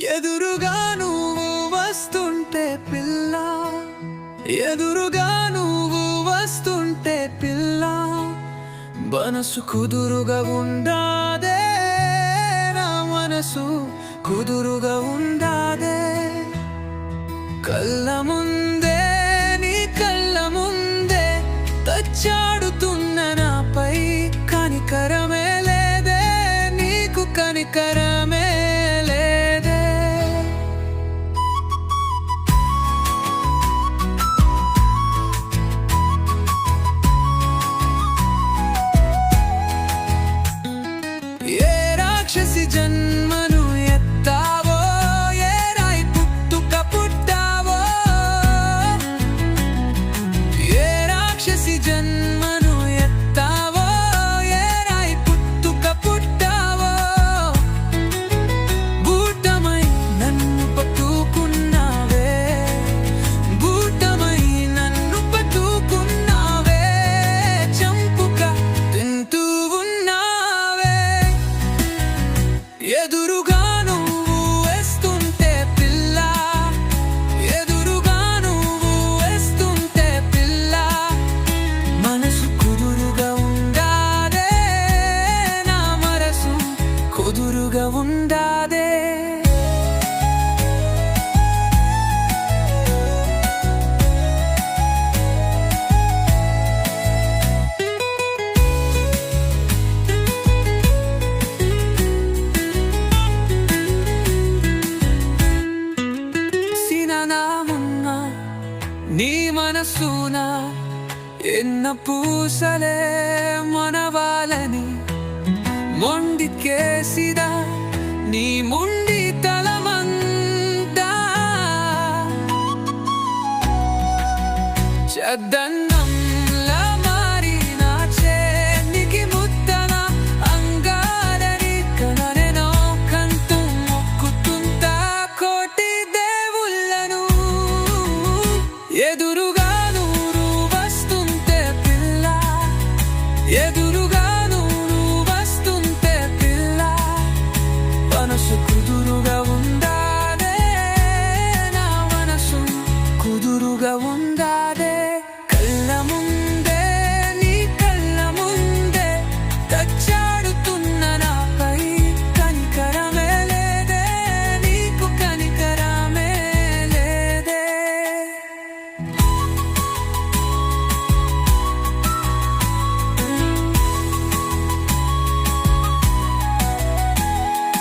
ఎదురుగా నువ్వు వస్తుంటే పిల్ల, ఎదురుగా నువ్వు వస్తుంటే పిల్ల, మనసు కుదురుగా ఉండాదే, నా మనసు కుదురుగా ఉండాదే. కళ్ళ ముందే నీ కళ్ళ ముందే తచ్చాడుతున్న నాపై కనికరమే లేదే, నీకు కనికరమే లేదే. ఏ రాక్షసి జన్మను ఎత్తావో, ఏ రాయి పుట్టుక పుట్టావో, ఏ రాక్షసి జన్మను ఎత్తావో, ఏ రాయి పుట్టుక పుట్టావో. బూటమై నన్ను పట్టుకున్నావే, బూటమై నన్ను పట్టుకున్నావే, చంపుక తింటూ ఉన్నావే. ఎదురుగా నువ్వు వేస్తుంటే పిల్ల, ఎదురుగా నువ్వు వేస్తుంటే పిల్ల, మనసు కుదురుగా ఉండాదే, నా మనసు కుదురుగా ఉండాదే. సిననామున్నా నీ మనసున ఎన్న పూసలే మనవాలని మొండికేసిదా నీ ముండి తలమంతా. చద్దన్నంలా మారిన చేనికి ముద్దన అంగారని కననెనో కంటూ మొక్కుతుంటా కోటి దేవుళ్ళను. ఎదురుగా నూరు వస్తుంటే పిల్ల, ఎదురుగా నూరు వస్తుంటే పిల్ల, మనసు కుదురుగా ఉండాదే, నా మనసు కుదురుగా ఉండాదే.